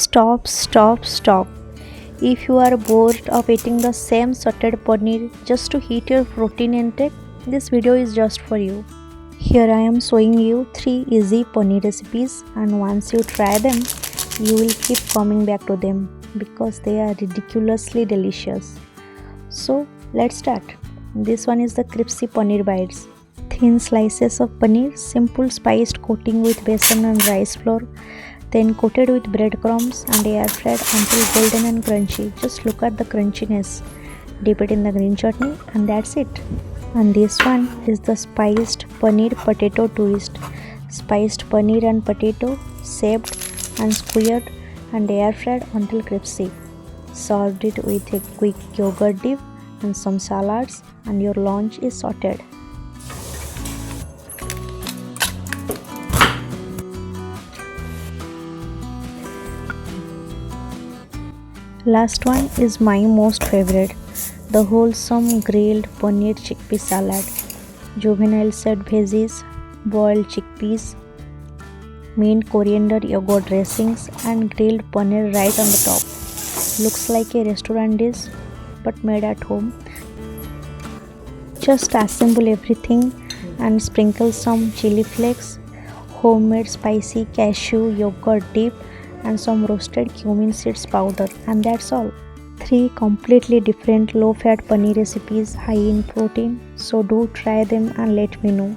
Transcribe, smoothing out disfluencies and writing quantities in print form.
Stop, stop, stop. If you are bored of eating the same sauteed paneer just to hit your protein intake, this video is just for you. Here I am showing you 3 easy paneer recipes, and once you try them, you will keep coming back to them because they are ridiculously delicious. So let's start. This one is the crispy paneer bites. Thin slices of paneer, simple spiced coating with besan and rice flour, then coated with breadcrumbs and air fried until golden and crunchy. Just look at the crunchiness. Dip it in the green chutney and that's it. And this one is the spiced paneer potato twist. Spiced paneer and potato, shaped and squared and air fried until crispy. Served it with a quick yogurt dip and some salads, and your lunch is sorted. Last one is my most favorite, the wholesome grilled paneer chickpea salad. Juvenile set veggies, boiled chickpeas, mint-coriander yogurt dressings and grilled paneer right on the top. Looks like a restaurant dish but made at home. Just assemble everything and sprinkle some chili flakes, homemade spicy cashew yogurt dip and some roasted cumin seeds powder, and that's all. 3 completely different low-fat paneer recipes high in protein, so do try them and let me know.